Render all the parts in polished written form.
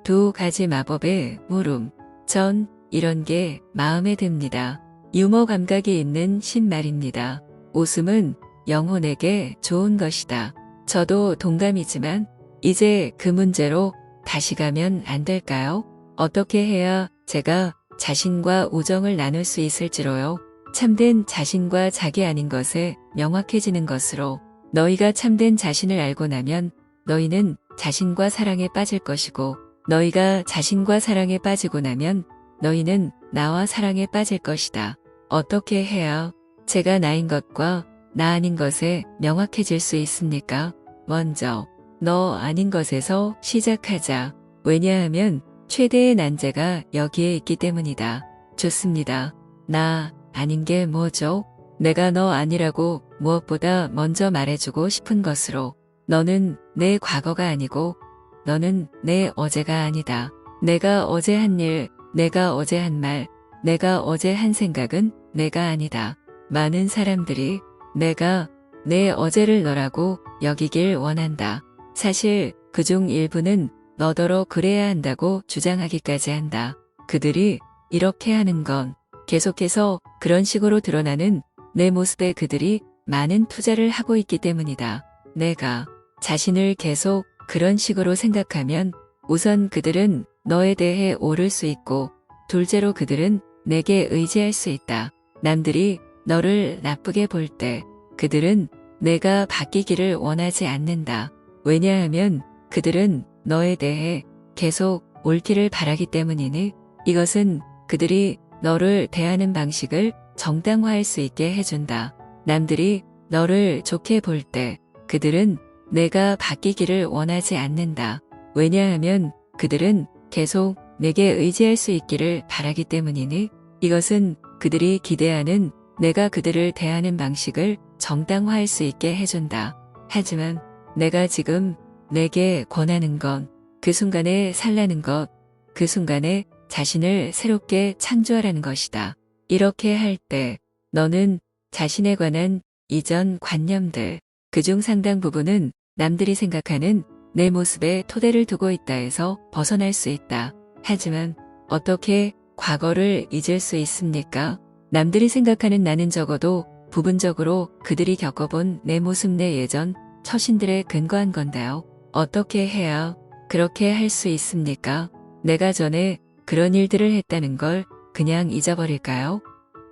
두 가지 마법의 물음, 전 이런 게 마음에 듭니다. 유머 감각이 있는 신말입니다. 웃음은 영혼에게 좋은 것이다. 저도 동감이지만 이제 그 문제로 다시 가면 안 될까요? 어떻게 해야 제가 자신과 우정을 나눌 수 있을지로요. 참된 자신과 자기 아닌 것에 명확해지는 것으로 너희가 참된 자신을 알고 나면 너희는 자신과 사랑에 빠질 것이고 너희가 자신과 사랑에 빠지고 나면 너희는 나와 사랑에 빠질 것이다. 어떻게 해야 제가 나인 것과 나 아닌 것에 명확해질 수 있습니까? 먼저 너 아닌 것에서 시작하자. 왜냐하면 최대의 난제가 여기에 있기 때문이다. 좋습니다. 나 아닌 게 뭐죠? 내가 너 아니라고 무엇보다 먼저 말해주고 싶은 것으로 너는 내 과거가 아니고 너는 내 어제가 아니다. 내가 어제 한 일, 내가 어제 한 말, 내가 어제 한 생각은 내가 아니다. 많은 사람들이 내가 내 어제를 너라고 여기길 원한다. 사실 그중 일부는 너더러 그래야 한다고 주장하기까지 한다. 그들이 이렇게 하는 건 계속해서 그런 식으로 드러나는 내 모습에 그들이 많은 투자를 하고 있기 때문이다. 내가 자신을 계속 그런 식으로 생각하면 우선 그들은 너에 대해 오를 수 있고 둘째로 그들은 내게 의지할 수 있다. 남들이 너를 나쁘게 볼 때 그들은 내가 바뀌기를 원하지 않는다. 왜냐하면 그들은 너에 대해 계속 옳기를 바라기 때문이니 이것은 그들이 너를 대하는 방식을 정당화할 수 있게 해준다. 남들이 너를 좋게 볼 때 그들은 내가 바뀌기를 원하지 않는다. 왜냐하면 그들은 계속 내게 의지할 수 있기를 바라기 때문이니 이것은 그들이 기대하는 내가 그들을 대하는 방식을 정당화할 수 있게 해준다. 하지만 내가 지금 내게 권하는 건 그 순간에 살라는 것, 그 순간에 자신을 새롭게 창조하라는 것이다. 이렇게 할 때 너는 자신에 관한 이전 관념들, 그중 상당 부분은 남들이 생각하는 내 모습에 토대를 두고 있다 해서 벗어날 수 있다. 하지만 어떻게 과거를 잊을 수 있습니까? 남들이 생각하는 나는 적어도 부분적으로 그들이 겪어본 내 모습 내 예전 처신들에 근거한 건데요. 어떻게 해야 그렇게 할 수 있습니까? 내가 전에 그런 일들을 했다는 걸 그냥 잊어버릴까요?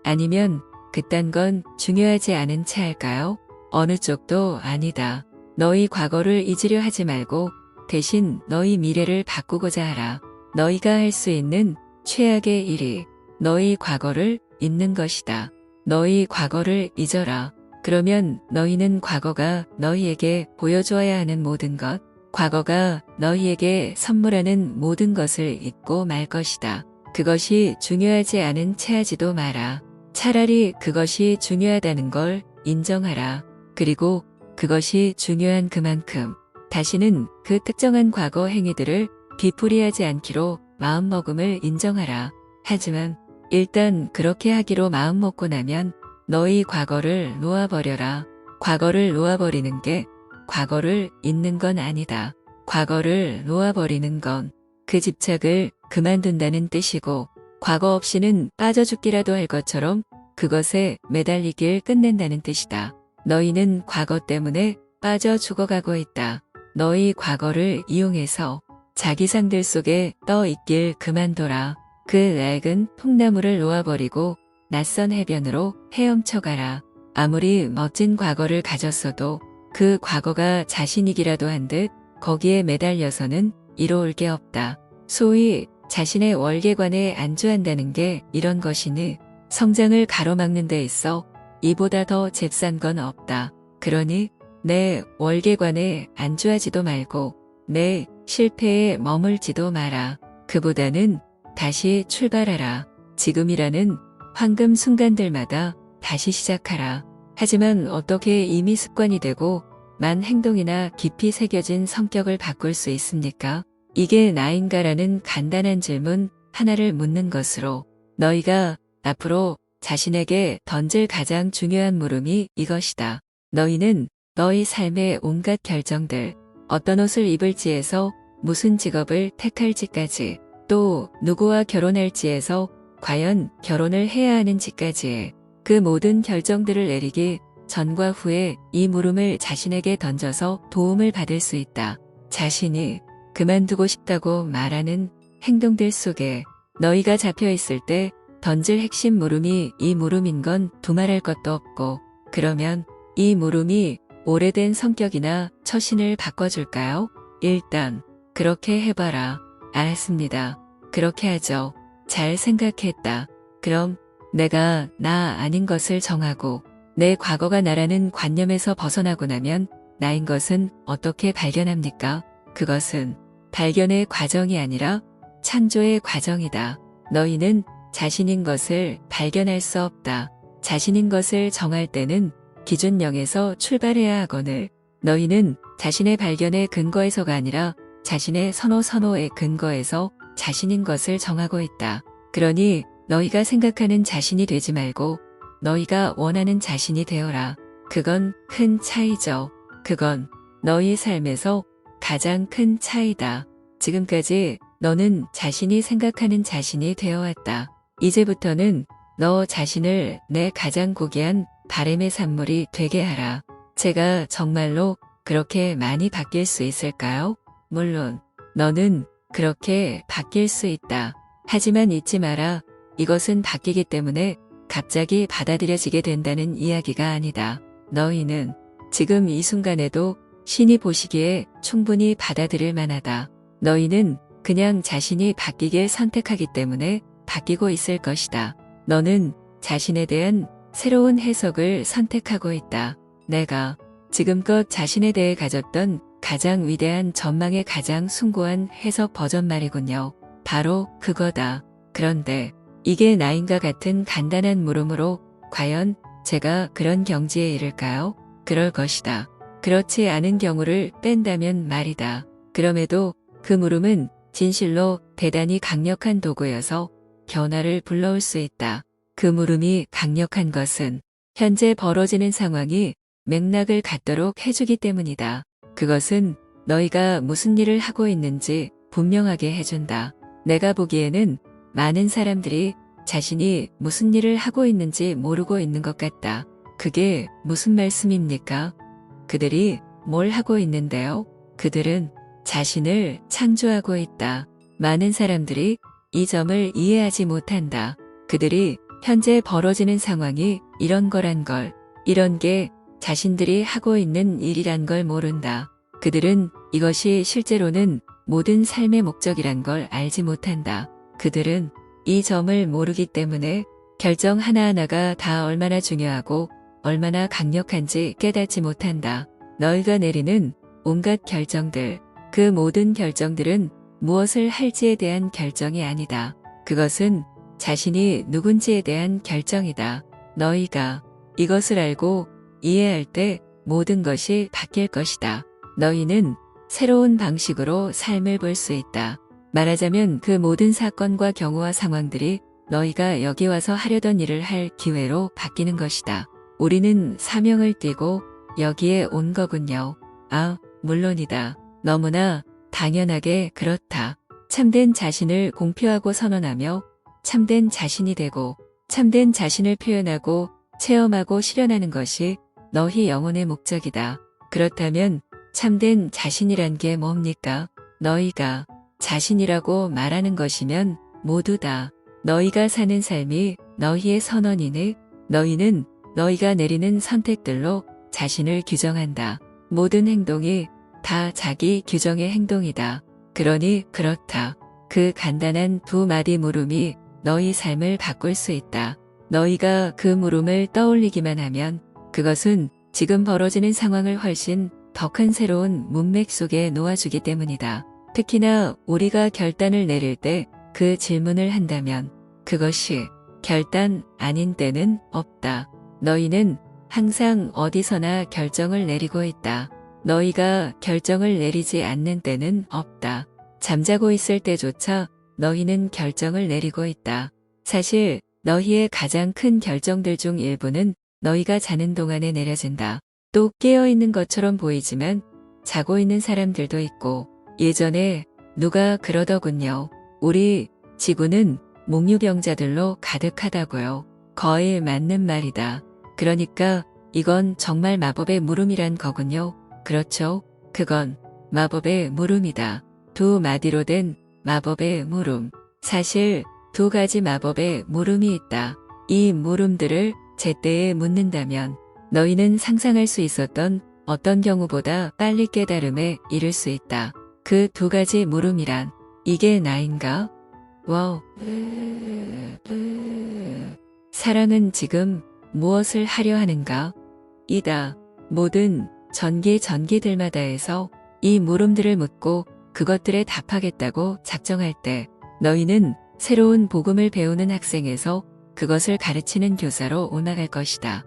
아니면 그딴 건 중요하지 않은 채 할까요? 어느 쪽도 아니다. 너희 과거를 잊으려 하지 말고 대신 너희 미래를 바꾸고자 하라. 너희가 할 수 있는 최악의 일이 너희 과거를 잊는 것이다. 너희 과거를 잊어라. 그러면 너희는 과거가 너희에게 보여주어야 하는 모든 것, 과거가 너희에게 선물하는 모든 것을 잊고 말 것이다. 그것이 중요하지 않은 채 하지도 마라. 차라리 그것이 중요하다는 걸 인정하라. 그리고 그것이 중요한 그만큼 다시는 그 특정한 과거 행위들을 뒤풀이하지 않기로 마음먹음을 인정하라. 하지만 일단 그렇게 하기로 마음먹고 나면 너희 과거를 놓아버려라. 과거를 놓아버리는 게 과거를 잊는 건 아니다. 과거를 놓아버리는 건 그 집착을 그만둔다는 뜻이고 과거 없이는 빠져 죽기라도 할 것처럼 그것에 매달리길 끝낸다는 뜻이다. 너희는 과거 때문에 빠져 죽어가고 있다. 너희 과거를 이용해서 자기상들 속에 떠 있길 그만둬라. 그 낡은 통나무를 놓아버리고 낯선 해변으로 헤엄쳐가라. 아무리 멋진 과거를 가졌어도 그 과거가 자신이기라도 한 듯 거기에 매달려서는 이로울 게 없다. 소위 자신의 월계관에 안주한다는 게 이런 것이니 성장을 가로막는 데 있어 이보다 더 잽싼 건 없다. 그러니 내 월계관에 안주하지도 말고 내 실패에 머물지도 마라. 그보다는 다시 출발하라. 지금이라는 황금 순간들마다 다시 시작하라. 하지만 어떻게 이미 습관이 되고 만 행동이나 깊이 새겨진 성격을 바꿀 수 있습니까? 이게 나인가라는 간단한 질문 하나를 묻는 것으로 너희가 앞으로 자신에게 던질 가장 중요한 물음이 이것이다. 너희는 너희 삶의 온갖 결정들, 어떤 옷을 입을지에서 무슨 직업을 택할지까지, 또 누구와 결혼할지에서 과연 결혼을 해야 하는지까지의 그 모든 결정들을 내리기 전과 후에 이 물음을 자신에게 던져서 도움을 받을 수 있다. 자신이 그만두고 싶다고 말하는 행동들 속에 너희가 잡혀 있을 때 던질 핵심 물음이 이 물음인 건 두말할 것도 없고, 그러면 이 물음이 오래된 성격이나 처신을 바꿔줄까요? 일단 그렇게 해봐라. 알았습니다. 그렇게 하죠. 잘 생각했다. 그럼 내가 나 아닌 것을 정하고 내 과거가 나라는 관념에서 벗어나고 나면 나인 것은 어떻게 발견합니까? 그것은 발견의 과정이 아니라 창조의 과정이다. 너희는 자신인 것을 발견할 수 없다. 자신인 것을 정할 때는 기준 0에서 출발해야 하거늘 너희는 자신의 발견의 근거에서가 아니라 자신의 선호의 근거에서 자신인 것을 정하고 있다. 그러니 너희가 생각하는 자신이 되지 말고 너희가 원하는 자신이 되어라. 그건 큰 차이죠. 그건 너희 삶에서 가장 큰 차이다. 지금까지 너는 자신이 생각하는 자신이 되어왔다. 이제부터는 너 자신을 내 가장 고귀한 바람의 산물이 되게 하라. 제가 정말로 그렇게 많이 바뀔 수 있을까요? 물론 너는 그렇게 바뀔 수 있다. 하지만 잊지 마라. 이것은 바뀌기 때문에 갑자기 받아들여지게 된다는 이야기가 아니다. 너희는 지금 이 순간에도 신이 보시기에 충분히 받아들일 만하다. 너희는 그냥 자신이 바뀌길 선택하기 때문에 바뀌고 있을 것이다. 너는 자신에 대한 새로운 해석을 선택하고 있다. 내가 지금껏 자신에 대해 가졌던 가장 위대한 전망의 가장 숭고한 해석 버전 말이군요. 바로 그거다. 그런데 이게 나인가 같은 간단한 물음으로 과연 제가 그런 경지에 이를까요? 그럴 것이다. 그렇지 않은 경우를 뺀다면 말이다. 그럼에도 그 물음은 진실로 대단히 강력한 도구여서 변화를 불러올 수 있다. 그 물음이 강력한 것은 현재 벌어지는 상황이 맥락을 갖도록 해주기 때문이다. 그것은 너희가 무슨 일을 하고 있는지 분명하게 해준다. 내가 보기에는 많은 사람들이 자신이 무슨 일을 하고 있는지 모르고 있는 것 같다. 그게 무슨 말씀입니까? 그들이 뭘 하고 있는데요? 그들은 자신을 창조하고 있다. 많은 사람들이 이 점을 이해하지 못한다. 그들이 현재 벌어지는 상황이 이런 거란 걸, 이런 게 자신들이 하고 있는 일이란 걸 모른다. 그들은 이것이 실제로는 모든 삶의 목적이란 걸 알지 못한다. 그들은 이 점을 모르기 때문에 결정 하나하나가 다 얼마나 중요하고 얼마나 강력한지 깨닫지 못한다. 너희가 내리는 온갖 결정들, 그 모든 결정들은 무엇을 할지에 대한 결정이 아니다. 그것은 자신이 누군지에 대한 결정이다. 너희가 이것을 알고 이해할 때 모든 것이 바뀔 것이다. 너희는 새로운 방식으로 삶을 볼 수 있다. 말하자면 그 모든 사건과 경우와 상황들이 너희가 여기 와서 하려던 일을 할 기회로 바뀌는 것이다. 우리는 사명을 띠고 여기에 온 거군요. 아, 물론이다. 너무나 당연하게 그렇다. 참된 자신을 공표하고 선언하며 참된 자신이 되고 참된 자신을 표현하고 체험하고 실현하는 것이 너희 영혼의 목적이다. 그렇다면 참된 자신이란 게 뭡니까? 너희가 자신이라고 말하는 것이면 모두 다 너희가 사는 삶이 너희의 선언이네. 너희는 너희가 내리는 선택들로 자신을 규정한다. 모든 행동이 다 자기 규정의 행동이다. 그러니 그렇다. 그 간단한 두 마디 물음이 너희 삶을 바꿀 수 있다. 너희가 그 물음을 떠올리기만 하면 그것은 지금 벌어지는 상황을 훨씬 더 큰 새로운 문맥 속에 놓아주기 때문이다. 특히나 우리가 결단을 내릴 때 그 질문을 한다면 그것이 결단 아닌 때는 없다. 너희는 항상 어디서나 결정을 내리고 있다. 너희가 결정을 내리지 않는 때는 없다. 잠자고 있을 때조차 너희는 결정을 내리고 있다. 사실 너희의 가장 큰 결정들 중 일부는 너희가 자는 동안에 내려진다. 또 깨어있는 것처럼 보이지만 자고 있는 사람들도 있고 예전에 누가 그러더군요. 우리 지구는 몽유병자들로 가득하다고요. 거의 맞는 말이다. 그러니까 이건 정말 마법의 물음이란 거군요. 그렇죠. 그건 마법의 물음이다. 두 마디로 된 마법의 물음. 사실 두 가지 마법의 물음이 있다. 이 물음들을 제때에 묻는다면 너희는 상상할 수 있었던 어떤 경우보다 빨리 깨달음에 이를 수 있다. 그 두 가지 물음이란 이게 나인가? 와우. 사랑은 지금 무엇을 하려 하는가? 이다. 모든 전기들마다에서 이 물음들을 묻고 그것들에 답하겠다고 작정할 때 너희는 새로운 복음을 배우는 학생에서 그것을 가르치는 교사로 올라갈 것이다.